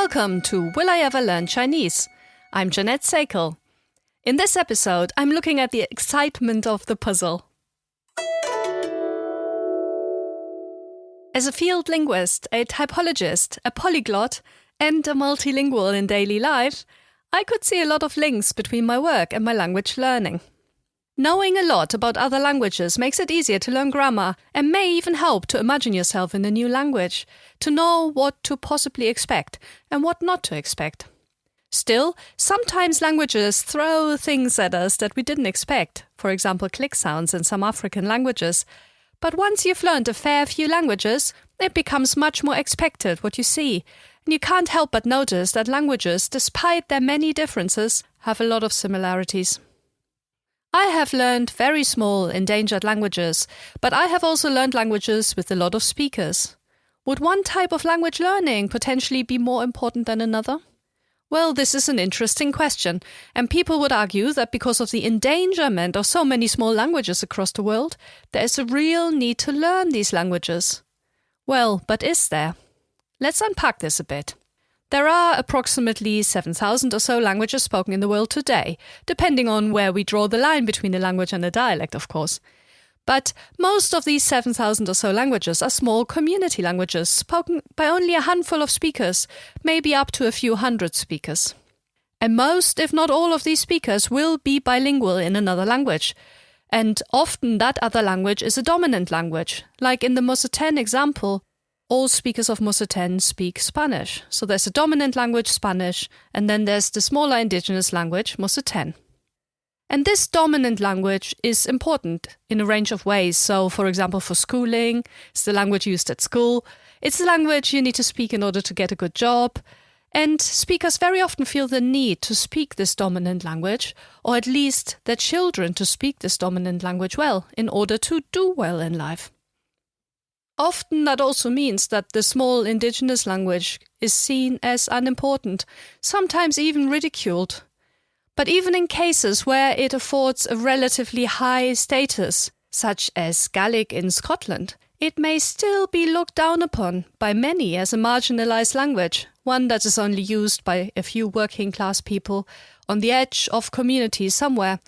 Welcome to Will I Ever Learn Chinese? I'm Jeanette Sakel. In this episode, I'm looking at the excitement of the puzzle. As a field linguist, a typologist, a polyglot, and a multilingual in daily life, I could see a lot of links between my work and my language learning. Knowing a lot about other languages makes it easier to learn grammar and may even help to imagine yourself in a new language, to know what to possibly expect and what not to expect. Still, sometimes languages throw things at us that we didn't expect, for example click sounds in some African languages. But once you've learned a fair few languages, it becomes much more expected what you see, and you can't help but notice that languages, despite their many differences, have a lot of similarities. I have learned very small, endangered languages, but I have also learned languages with a lot of speakers. Would one type of language learning potentially be more important than another? Well, this is an interesting question, and people would argue that because of the endangerment of so many small languages across the world, there is a real need to learn these languages. Well, but is there? Let's unpack this a bit. There are approximately 7,000 or so languages spoken in the world today, depending on where we draw the line between a language and a dialect, of course. But most of these 7,000 or so languages are small community languages, spoken by only a handful of speakers, maybe up to a few hundred speakers. And most, if not all of these speakers, will be bilingual in another language. And often that other language is a dominant language, like in the Mosotén example. All speakers of Mosotén speak Spanish. So there's a dominant language, Spanish, and then there's the smaller indigenous language, Mosotén. And this dominant language is important in a range of ways. So, for example, for schooling, it's the language used at school. It's the language you need to speak in order to get a good job. And speakers very often feel the need to speak this dominant language, or at least their children to speak this dominant language well, in order to do well in life. Often that also means that the small indigenous language is seen as unimportant, sometimes even ridiculed. But even in cases where it affords a relatively high status, such as Gaelic in Scotland, it may still be looked down upon by many as a marginalised language, one that is only used by a few working-class people on the edge of communities somewhere,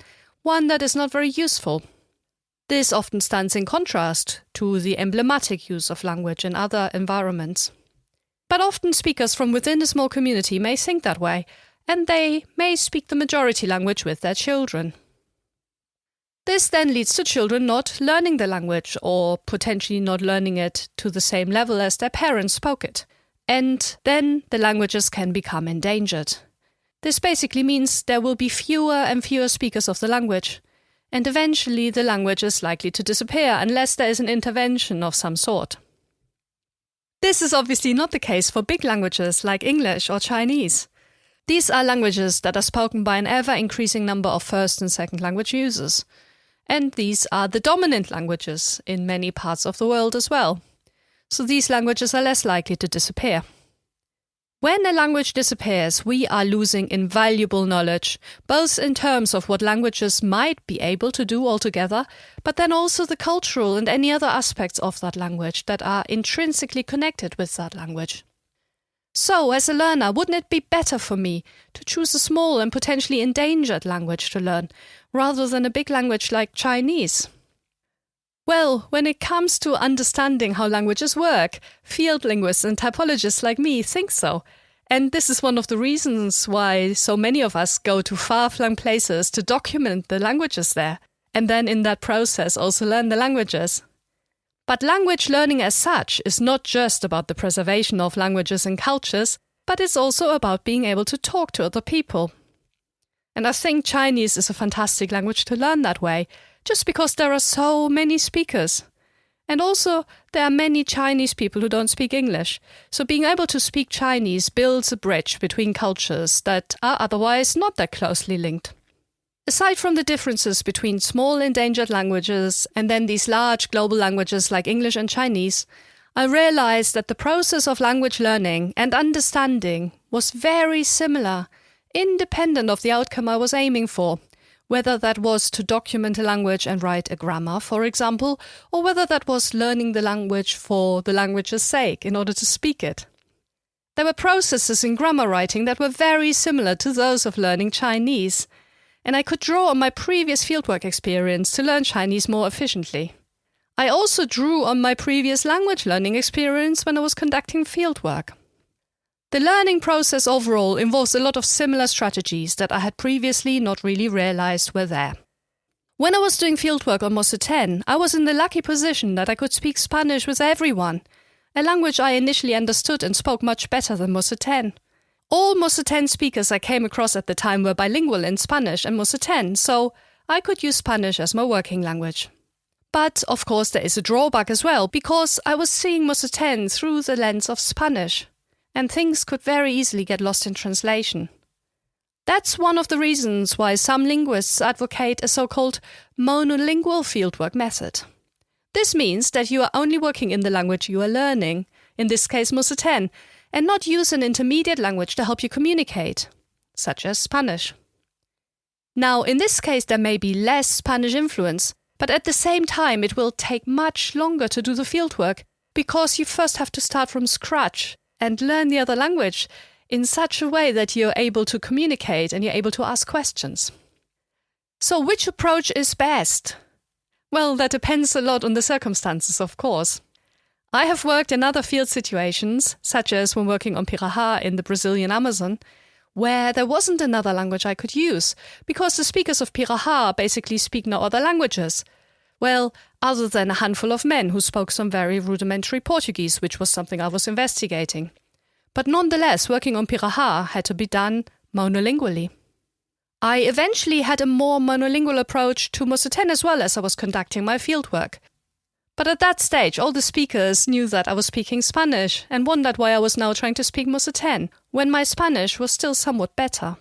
one that is not very useful. This often stands in contrast to the emblematic use of language in other environments. But often speakers from within a small community may think that way, and they may speak the majority language with their children. This then leads to children not learning the language, or potentially not learning it to the same level as their parents spoke it. And then the languages can become endangered. This basically means there will be fewer and fewer speakers of the language. And eventually the language is likely to disappear unless there is an intervention of some sort. This is obviously not the case for big languages like English or Chinese. These are languages that are spoken by an ever-increasing number of first and second language users. And these are the dominant languages in many parts of the world as well. So these languages are less likely to disappear. When a language disappears, we are losing invaluable knowledge, both in terms of what languages might be able to do altogether, but then also the cultural and any other aspects of that language that are intrinsically connected with that language. So, as a learner, wouldn't it be better for me to choose a small and potentially endangered language to learn, rather than a big language like Chinese? Well, when it comes to understanding how languages work, field linguists and typologists like me think so. And this is one of the reasons why so many of us go to far-flung places to document the languages there, and then in that process also learn the languages. But language learning as such is not just about the preservation of languages and cultures, but it's also about being able to talk to other people. And I think Chinese is a fantastic language to learn that way, just because there are so many speakers. And also, there are many Chinese people who don't speak English. So being able to speak Chinese builds a bridge between cultures that are otherwise not that closely linked. Aside from the differences between small endangered languages and then these large global languages like English and Chinese, I realized that the process of language learning and understanding was very similar, independent of the outcome I was aiming for. Whether that was to document a language and write a grammar, for example, or whether that was learning the language for the language's sake in order to speak it. There were processes in grammar writing that were very similar to those of learning Chinese, and I could draw on my previous fieldwork experience to learn Chinese more efficiently. I also drew on my previous language learning experience when I was conducting fieldwork. The learning process overall involves a lot of similar strategies that I had previously not really realized were there. When I was doing fieldwork on Mosse 10, I was in the lucky position that I could speak Spanish with everyone, a language I initially understood and spoke much better than Mosse 10. All Mosse 10 speakers I came across at the time were bilingual in Spanish and Mosse 10, so I could use Spanish as my working language. But, of course, there is a drawback as well, because I was seeing Mosse 10 through the lens of Spanish, and things could very easily get lost in translation. That's one of the reasons why some linguists advocate a so-called monolingual fieldwork method. This means that you are only working in the language you are learning, in this case Mosse 10, and not use an intermediate language to help you communicate, such as Spanish. Now, in this case there may be less Spanish influence, but at the same time it will take much longer to do the fieldwork, because you first have to start from scratch and learn the other language in such a way that you're able to communicate and you're able to ask questions. So which approach is best? Well, that depends a lot on the circumstances, of course. I have worked in other field situations, such as when working on Pirahã in the Brazilian Amazon, where there wasn't another language I could use, because the speakers of Pirahã basically speak no other languages. Well, other than a handful of men who spoke some very rudimentary Portuguese, which was something I was investigating. But nonetheless, working on Pirahã had to be done monolingually. I eventually had a more monolingual approach to Mosse 10 as well as I was conducting my fieldwork. But at that stage, all the speakers knew that I was speaking Spanish and wondered why I was now trying to speak Mosse 10, when my Spanish was still somewhat better.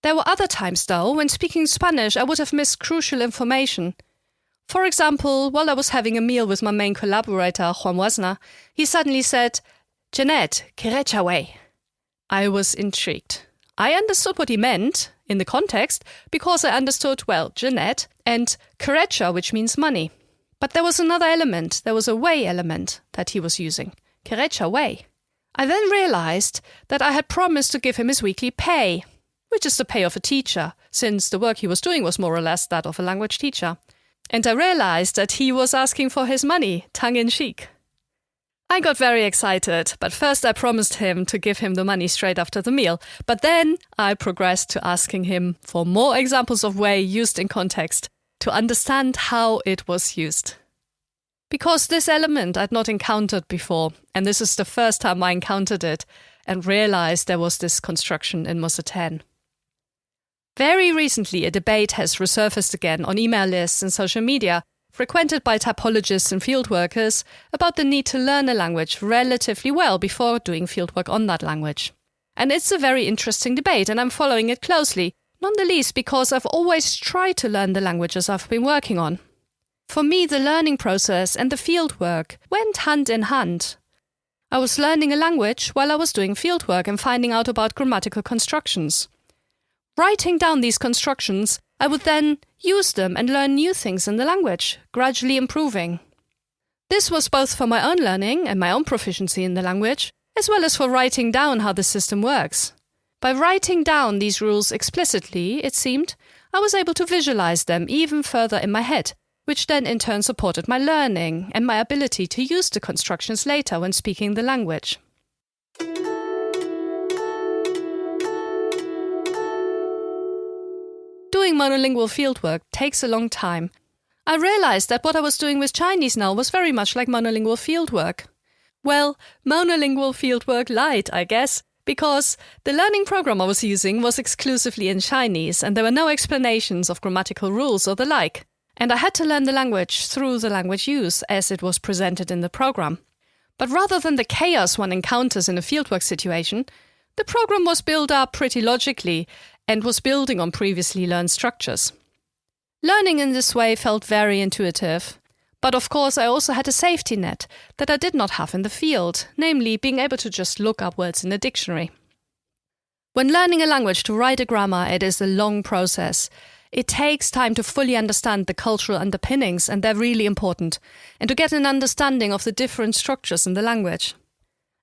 There were other times, though, when speaking Spanish I would have missed crucial information. For example, while I was having a meal with my main collaborator, Juan Wasner, he suddenly said, "Jeanette, querecha way." I was intrigued. I understood what he meant, in the context, because I understood, well, Jeanette, and querecha, which means money. But there was another element, there was a way element that he was using, querecha way. I then realized that I had promised to give him his weekly pay, which is the pay of a teacher, since the work he was doing was more or less that of a language teacher. And I realized that he was asking for his money, tongue-in-cheek. I got very excited, but first I promised him to give him the money straight after the meal, but then I progressed to asking him for more examples of way used in context, to understand how it was used. Because this element I'd not encountered before, and this is the first time I encountered it, and realized there was this construction in Mosse 10. Very recently, a debate has resurfaced again on email lists and social media, frequented by typologists and fieldworkers, about the need to learn a language relatively well before doing fieldwork on that language. And it's a very interesting debate, and I'm following it closely, not the least because I've always tried to learn the languages I've been working on. For me, the learning process and the fieldwork went hand in hand. I was learning a language while I was doing fieldwork and finding out about grammatical constructions. Writing down these constructions, I would then use them and learn new things in the language, gradually improving. This was both for my own learning and my own proficiency in the language, as well as for writing down how the system works. By writing down these rules explicitly, it seemed, I was able to visualize them even further in my head, which then in turn supported my learning and my ability to use the constructions later when speaking the language. Doing monolingual fieldwork takes a long time. I realized that what I was doing with Chinese now was very much like monolingual fieldwork. Well, monolingual fieldwork light, I guess, because the learning program I was using was exclusively in Chinese and there were no explanations of grammatical rules or the like, and I had to learn the language through the language use as it was presented in the program. But rather than the chaos one encounters in a fieldwork situation, the program was built up pretty logically and was building on previously learned structures. Learning in this way felt very intuitive, but of course I also had a safety net that I did not have in the field, namely being able to just look up words in a dictionary. When learning a language to write a grammar, it is a long process. It takes time to fully understand the cultural underpinnings, and they're really important, and to get an understanding of the different structures in the language.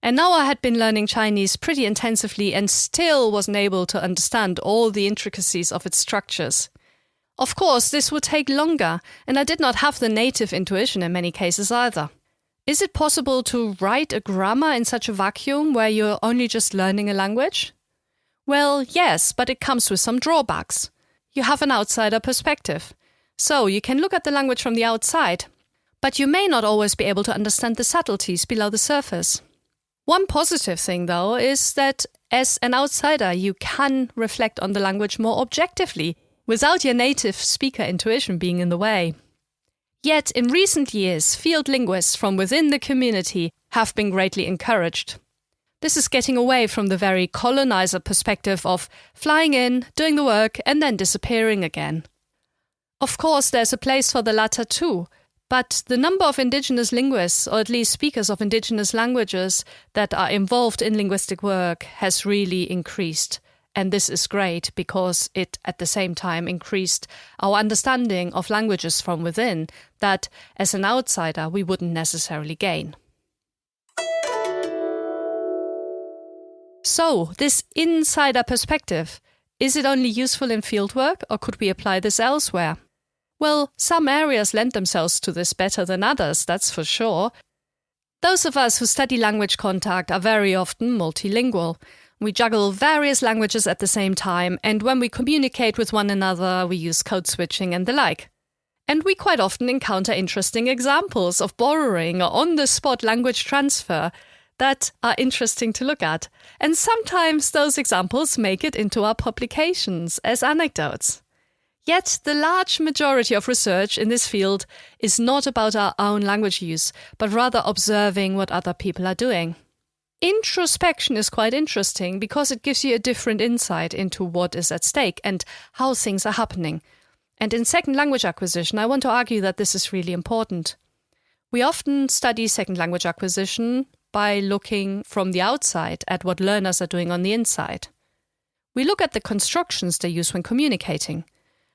And now I had been learning Chinese pretty intensively and still wasn't able to understand all the intricacies of its structures. Of course, this would take longer, and I did not have the native intuition in many cases either. Is it possible to write a grammar in such a vacuum where you're only just learning a language? Well, yes, but it comes with some drawbacks. You have an outsider perspective. So you can look at the language from the outside, but you may not always be able to understand the subtleties below the surface. One positive thing, though, is that as an outsider, you can reflect on the language more objectively, without your native speaker intuition being in the way. Yet, in recent years, field linguists from within the community have been greatly encouraged. This is getting away from the very colonizer perspective of flying in, doing the work, and then disappearing again. Of course, there's a place for the latter too, but the number of indigenous linguists, or at least speakers of indigenous languages, that are involved in linguistic work has really increased. And this is great because it, at the same time, increased our understanding of languages from within that, as an outsider, we wouldn't necessarily gain. So, this insider perspective, is it only useful in fieldwork, or could we apply this elsewhere? Well, some areas lend themselves to this better than others, that's for sure. Those of us who study language contact are very often multilingual. We juggle various languages at the same time, and when we communicate with one another, we use code switching and the like. And we quite often encounter interesting examples of borrowing or on-the-spot language transfer that are interesting to look at. And sometimes those examples make it into our publications as anecdotes. Yet the large majority of research in this field is not about our own language use, but rather observing what other people are doing. Introspection is quite interesting because it gives you a different insight into what is at stake and how things are happening. And in second language acquisition, I want to argue that this is really important. We often study second language acquisition by looking from the outside at what learners are doing on the inside. We look at the constructions they use when communicating,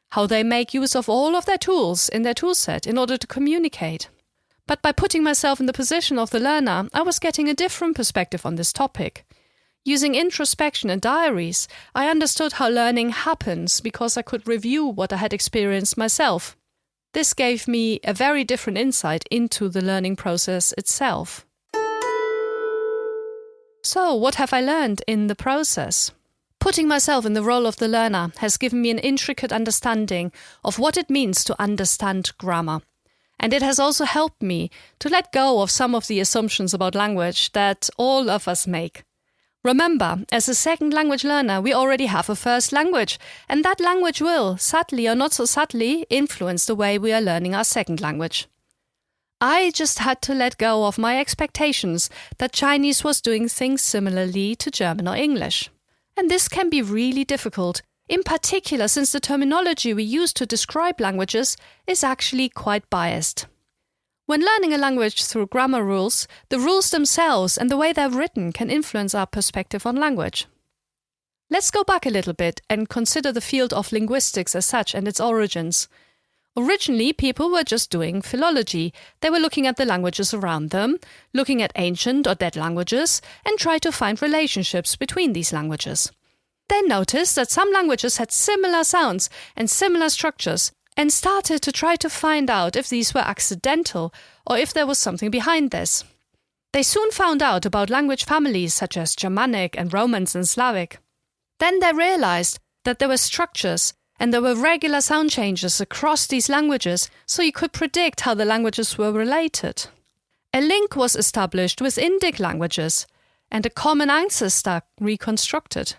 how they make use of all of their tools in their toolset in order to communicate. But by putting myself in the position of the learner, I was getting a different perspective on this topic. Using introspection and diaries, I understood how learning happens because I could review what I had experienced myself. This gave me a very different insight into the learning process itself. So, what have I learned in the process? Putting myself in the role of the learner has given me an intricate understanding of what it means to understand grammar. And it has also helped me to let go of some of the assumptions about language that all of us make. Remember, as a second language learner, we already have a first language, and that language will, subtly or not so subtly, influence the way we are learning our second language. I just had to let go of my expectations that Chinese was doing things similarly to German or English. And this can be really difficult, in particular since the terminology we use to describe languages is actually quite biased. When learning a language through grammar rules, the rules themselves and the way they're written can influence our perspective on language. Let's go back a little bit and consider the field of linguistics as such and its origins. Originally, people were just doing philology. They were looking at the languages around them, looking at ancient or dead languages, and try to find relationships between these languages. They noticed that some languages had similar sounds and similar structures, and started to try to find out if these were accidental or if there was something behind this. They soon found out about language families such as Germanic and Romance and Slavic. Then they realized that there were structures and there were regular sound changes across these languages, so you could predict how the languages were related. A link was established with Indic languages, and a common ancestor reconstructed.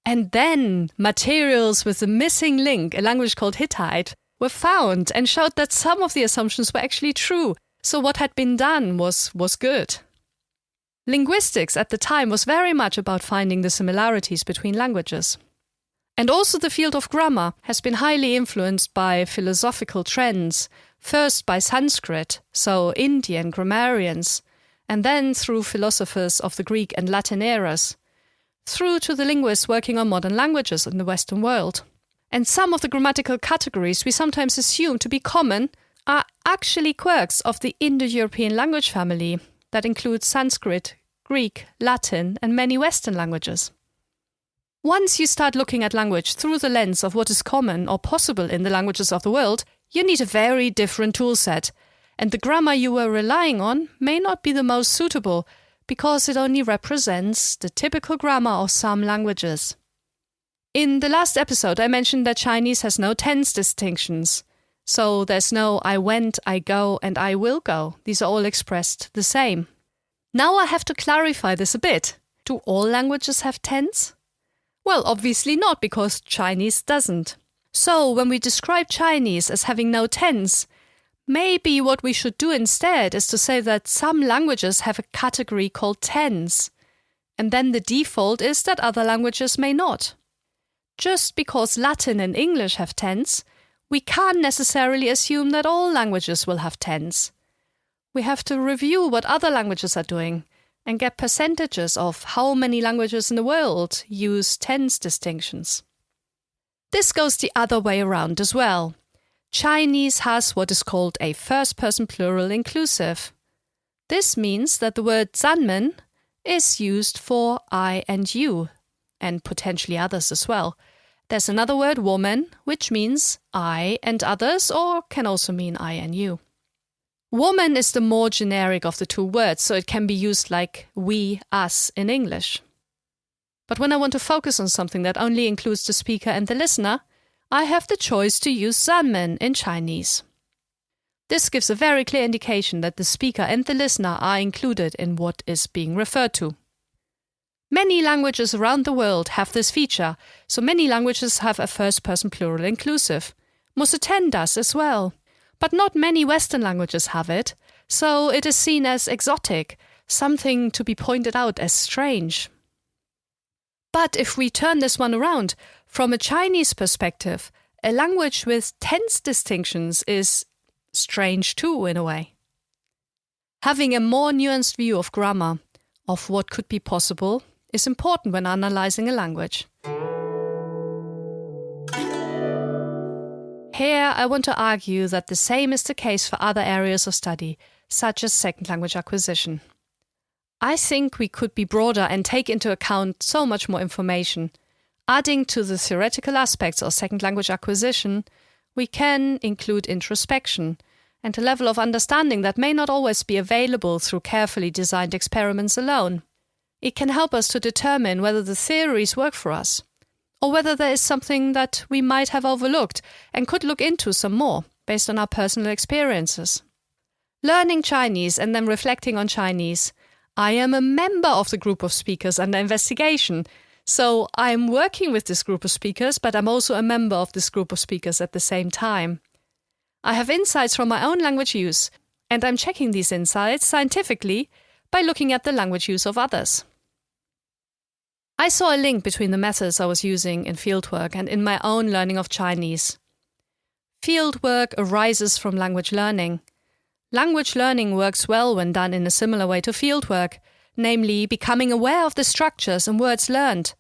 And then materials with the missing link, a language called Hittite, were found and showed that some of the assumptions were actually true, so what had been done was good. Linguistics at the time was very much about finding the similarities between languages. And also the field of grammar has been highly influenced by philosophical trends, first by Sanskrit, so Indian grammarians, and then through philosophers of the Greek and Latin eras, through to the linguists working on modern languages in the Western world. And some of the grammatical categories we sometimes assume to be common are actually quirks of the Indo-European language family that includes Sanskrit, Greek, Latin, and many Western languages. Once you start looking at language through the lens of what is common or possible in the languages of the world, you need a very different toolset, and the grammar you were relying on may not be the most suitable because it only represents the typical grammar of some languages. In the last episode, I mentioned that Chinese has no tense distinctions. So there's no I went, I go, and I will go. These are all expressed the same. Now I have to clarify this a bit. Do all languages have tense? Well, obviously not, because Chinese doesn't. So when we describe Chinese as having no tense, maybe what we should do instead is to say that some languages have a category called tense, and then the default is that other languages may not. Just because Latin and English have tense, we can't necessarily assume that all languages will have tense. We have to review what other languages are doing and get percentages of how many languages in the world use tense distinctions. This goes the other way around as well. Chinese has what is called a first-person plural inclusive. This means that the word Zanmen is used for I and you, and potentially others as well. There's another word, woman, which means I and others, or can also mean I and you. Woman is the more generic of the two words, so it can be used like we, us in English. But when I want to focus on something that only includes the speaker and the listener, I have the choice to use Zanmen in Chinese. This gives a very clear indication that the speaker and the listener are included in what is being referred to. Many languages around the world have this feature, so many languages have a first-person plural inclusive. Museten does as well. But not many Western languages have it, so it is seen as exotic, something to be pointed out as strange. But if we turn this one around, from a Chinese perspective, a language with tense distinctions is strange too, in a way. Having a more nuanced view of grammar, of what could be possible, is important when analyzing a language. Here, I want to argue that the same is the case for other areas of study, such as second language acquisition. I think we could be broader and take into account so much more information. Adding to the theoretical aspects of second language acquisition, we can include introspection and a level of understanding that may not always be available through carefully designed experiments alone. It can help us to determine whether the theories work for us, or whether there is something that we might have overlooked and could look into some more based on our personal experiences. Learning Chinese and then reflecting on Chinese, I am a member of the group of speakers under investigation, so I'm working with this group of speakers, but I'm also a member of this group of speakers at the same time. I have insights from my own language use, and I'm checking these insights scientifically by looking at the language use of others. I saw a link between the methods I was using in fieldwork and in my own learning of Chinese. Fieldwork arises from language learning. Language learning works well when done in a similar way to fieldwork, namely becoming aware of the structures and words learned,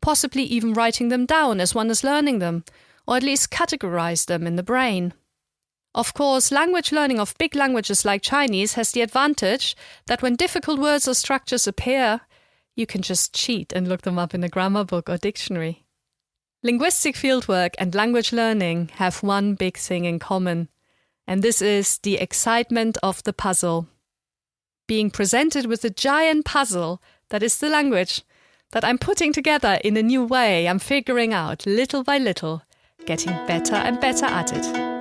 possibly even writing them down as one is learning them, or at least categorize them in the brain. Of course, language learning of big languages like Chinese has the advantage that when difficult words or structures appear, you can just cheat and look them up in a grammar book or dictionary. Linguistic fieldwork and language learning have one big thing in common, and this is the excitement of the puzzle. Being presented with a giant puzzle that is the language that I'm putting together in a new way, I'm figuring out little by little, getting better and better at it.